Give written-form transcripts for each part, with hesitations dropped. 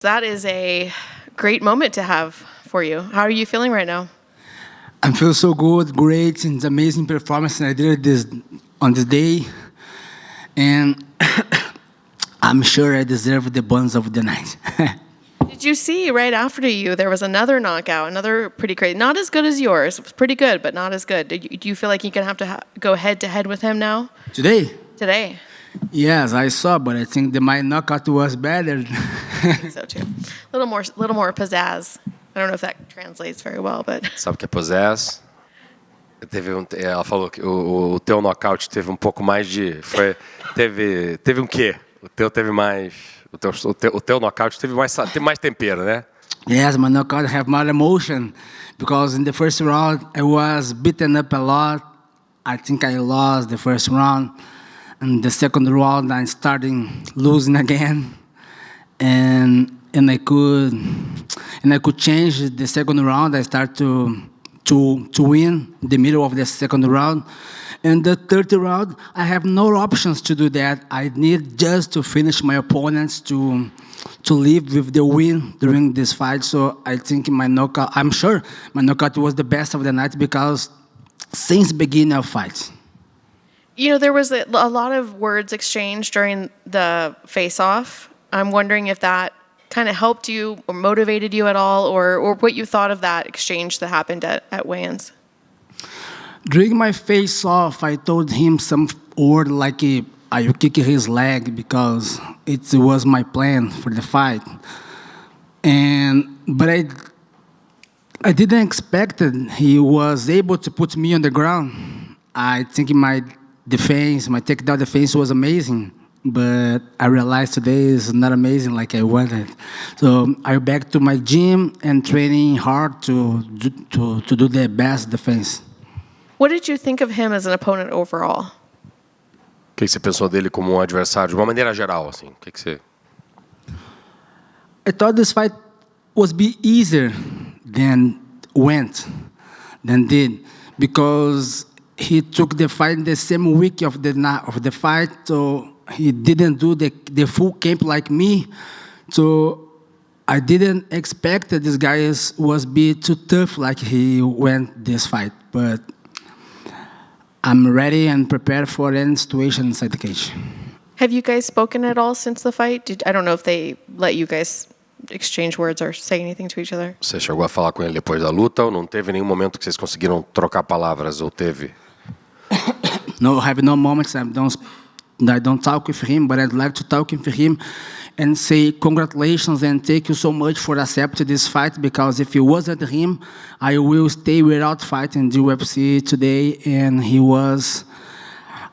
That is a great moment to have for you. How are you feeling right now? I feel so good, great. It's amazing performance I did this on this day, and I'm sure I deserve the bonus of the night. Did you see right after you there was another knockout, another pretty crazy, not as good as yours. It was pretty good, but not as good. Do you feel like you're gonna have to go head to head with him now? Today. Yes, I saw, but I think my knockout was better. I think so too. A little more pizzazz. I don't know if that translates very well, but. Sabe o que é pizzazz? Ela falou que o teu knockout teve um pouco mais de. Teve um quê? O teu teve mais. O teu knockout teve mais tempero, né? Yes, my knockout have more emotion because in the first round I was beaten up a lot. I think I lost the first round. And the second round, I started losing again, and I could change the second round. I started to win the middle of the second round, and the third round, I have no options to do that. I need just to finish my opponents to leave with the win during this fight. So I think I'm sure my knockout was the best of the night because since beginning of fight. You know, there was a lot of words exchanged during the face-off. I'm wondering if that kind of helped you or motivated you at all, or what you thought of that exchange that happened at weigh-ins. During my face-off, I told him some word like, I will kick his leg because it was my plan for the fight. But I didn't expect it. He was able to put me on the ground. I think my takedown defense was amazing, but I realized today is not amazing like I wanted. So I'm back to my gym and training hard to do the best defense. What did you think of him as an opponent overall? O que você pensou dele como adversário, de uma maneira geral, assim? O que você? I thought this fight was be easier than did, because he took the fight the same week of the fight, so he didn't do the full camp like me. So I didn't expect that this guy was be too tough like he went this fight. But I'm ready and prepared for any situation inside the cage. Have you guys spoken at all since the fight? I don't know if they let you guys exchange words or say anything to each other. Você chegou a falar com ele depois da luta ou não teve nenhum momento que vocês conseguiram trocar palavras, ou teve? No, I have no moments. I don't talk with him, but I'd like to talk with him and say congratulations and thank you so much for accepting this fight, because if it wasn't him, I will stay without fighting the UFC today. And he was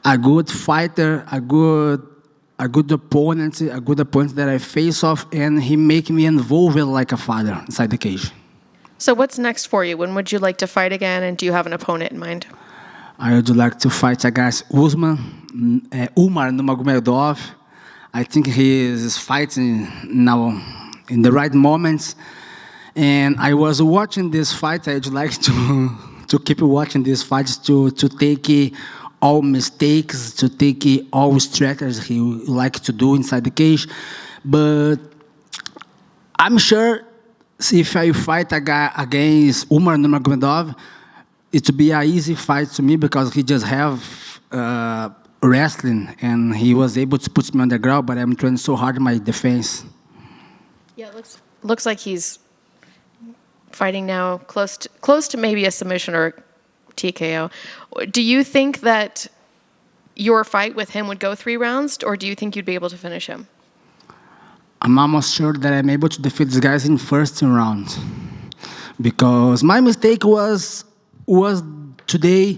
a good fighter, a good opponent that I face off, and he make me involved like a father inside the cage. So what's next for you? When would you like to fight again, and do you have an opponent in mind? I would like to fight against Umar Nurmagomedov. I think he is fighting now in the right moments. And I was watching this fight. I'd like to keep watching these fights to take all mistakes, to take all strategies he would like to do inside the cage. But I'm sure if I fight against Umar Nurmagomedov, it would be an easy fight to me because he just have wrestling and he was able to put me on the ground, but I'm trying so hard in my defense. Yeah, it looks like he's fighting now close to maybe a submission or a TKO. Do you think that your fight with him would go 3 rounds, or do you think you'd be able to finish him? I'm almost sure that I'm able to defeat these guys in first round, because my mistake was today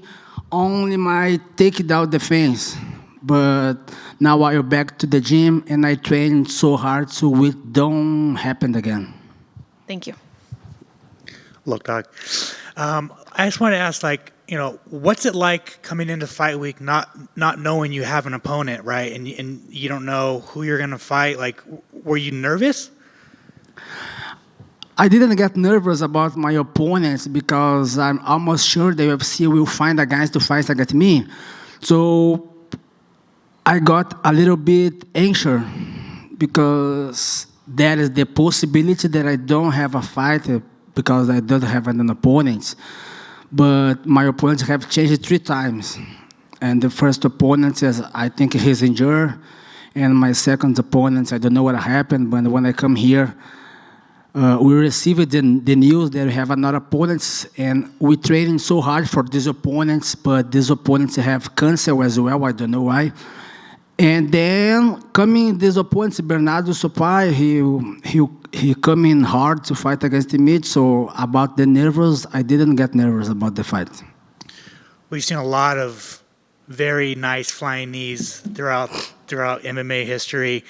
only my takedown defense. But now I'm back to the gym and I train so hard so it don't happen again. Thank you. Look, Doc, I just want to ask, what's it like coming into fight week not knowing you have an opponent, right? And you don't know who you're going to fight. Like, were you nervous? I didn't get nervous about my opponents because I'm almost sure the UFC will find a guys to fight against me. So I got a little bit anxious because there is the possibility that I don't have a fight because I don't have an opponent. But my opponents have changed 3 times. And the first opponent is, I think he's injured. And my second opponent, I don't know what happened, but when I come here, we received the news that we have another opponents, and we're training so hard for these opponents, but these opponents have cancer as well, I don't know why. And then coming these opponents, Bernardo Sopai, he coming hard to fight against me, so about the nervous, I didn't get nervous about the fight. We've seen a lot of very nice flying knees throughout MMA history.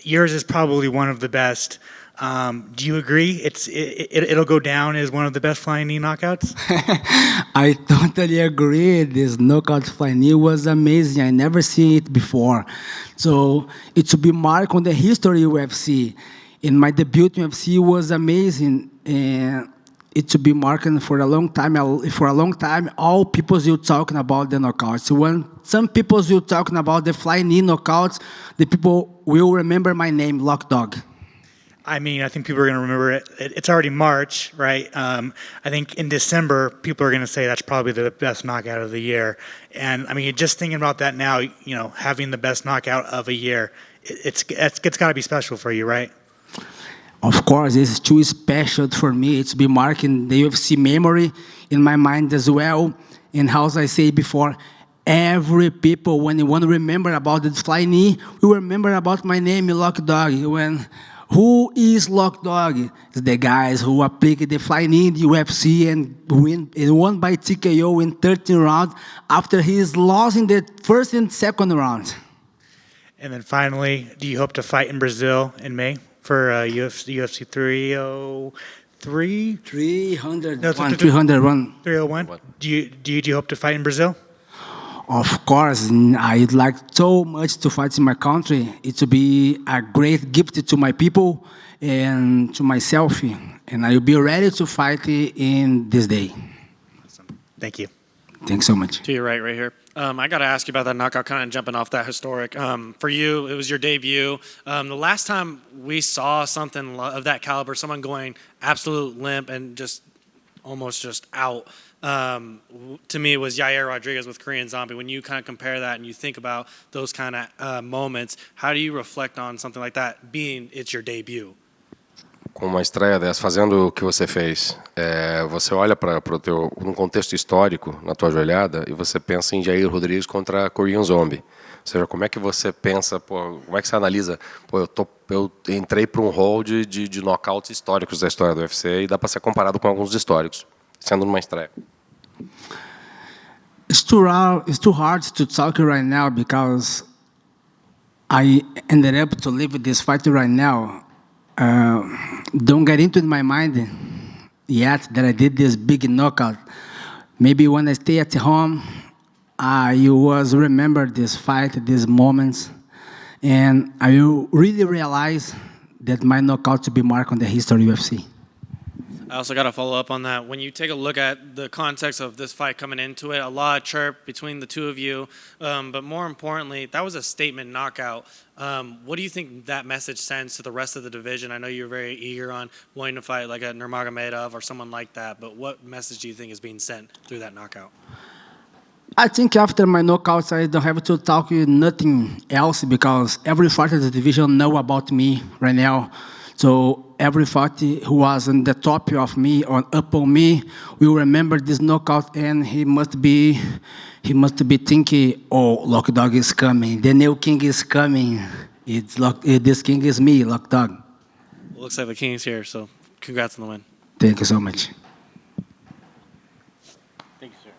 Yours is probably one of the best. Do you agree? It'll go down as one of the best flying knee knockouts? I totally agree. This knockout flying knee was amazing. I never seen it before. So it should be marked on the history of UFC. In my debut in UFC was amazing. And it should be marked for a long time. For a long time, all people will talking about the knockouts. When some people will talking about the flying knee knockouts, the people will remember my name, Lock Dog. I mean, I think people are going to remember it. It's already March, right? I think in December, people are going to say that's probably the best knockout of the year. And I mean, just thinking about that now, you know, having the best knockout of a year, it's got to be special for you, right? Of course, it's too special for me. It's been marking the UFC memory in my mind as well. And as I say before, every people, when you want to remember about the flying knee, will remember about my name, Lock Dog. Who is Lock Dog? It's the guys who applied the flying knee in the UFC and won by TKO in 13 rounds after he's lost in the first and second round. And then finally, do you hope to fight in Brazil in May for UFC 303? 301. 301. Do you hope to fight in Brazil? Of course, I'd like so much to fight in my country. It would be a great gift to my people and to myself. And I will be ready to fight in this day. Awesome. Thank you. Thanks so much. To your right here. I got to ask you about that knockout, kind of jumping off that historic. For you, it was your debut. The last time we saw something of that caliber, someone going absolute limp and just almost just out, to me, was Yair Rodriguez with Korean Zombie. When you kind of compare that and you think about those kind of moments, how do you reflect on something like that, being it's your debut? Com uma estreia dessa, fazendo o que você fez, você olha para o teu, num contexto histórico, na tua joelhada, e você pensa em Yair Rodrigues contra Korean Zombie. Ou seja, como é que você pensa, como é que você analisa? Eu entrei para um hall de knockouts históricos da história do UFC e dá para ser comparado com alguns históricos, sendo numa estreia. It's too hard to talk right now because I ended up to live this fight right now. Don't get into my mind yet that I did this big knockout. Maybe when I stay at home, I was remember this fight, these moments, and I will really realize that my knockout to be marked on the history of UFC. I also got to follow up on that. When you take a look at the context of this fight coming into it, a lot of chirp between the two of you, but more importantly, that was a statement knockout. What do you think that message sends to the rest of the division? I know you're very eager on wanting to fight like a Nurmagomedov or someone like that, but what message do you think is being sent through that knockout? I think after my knockouts, I don't have to talk nothing else because every fighter in the division know about me right now. So every fighter who was on the top of me or up on me will remember this knockout, and he must be thinking, "Oh, Lock Dog is coming. The new king is coming. This king is me, Lock Dog." Well, looks like the king's here, so congrats on the win. Thank you so much. Thank you, sir.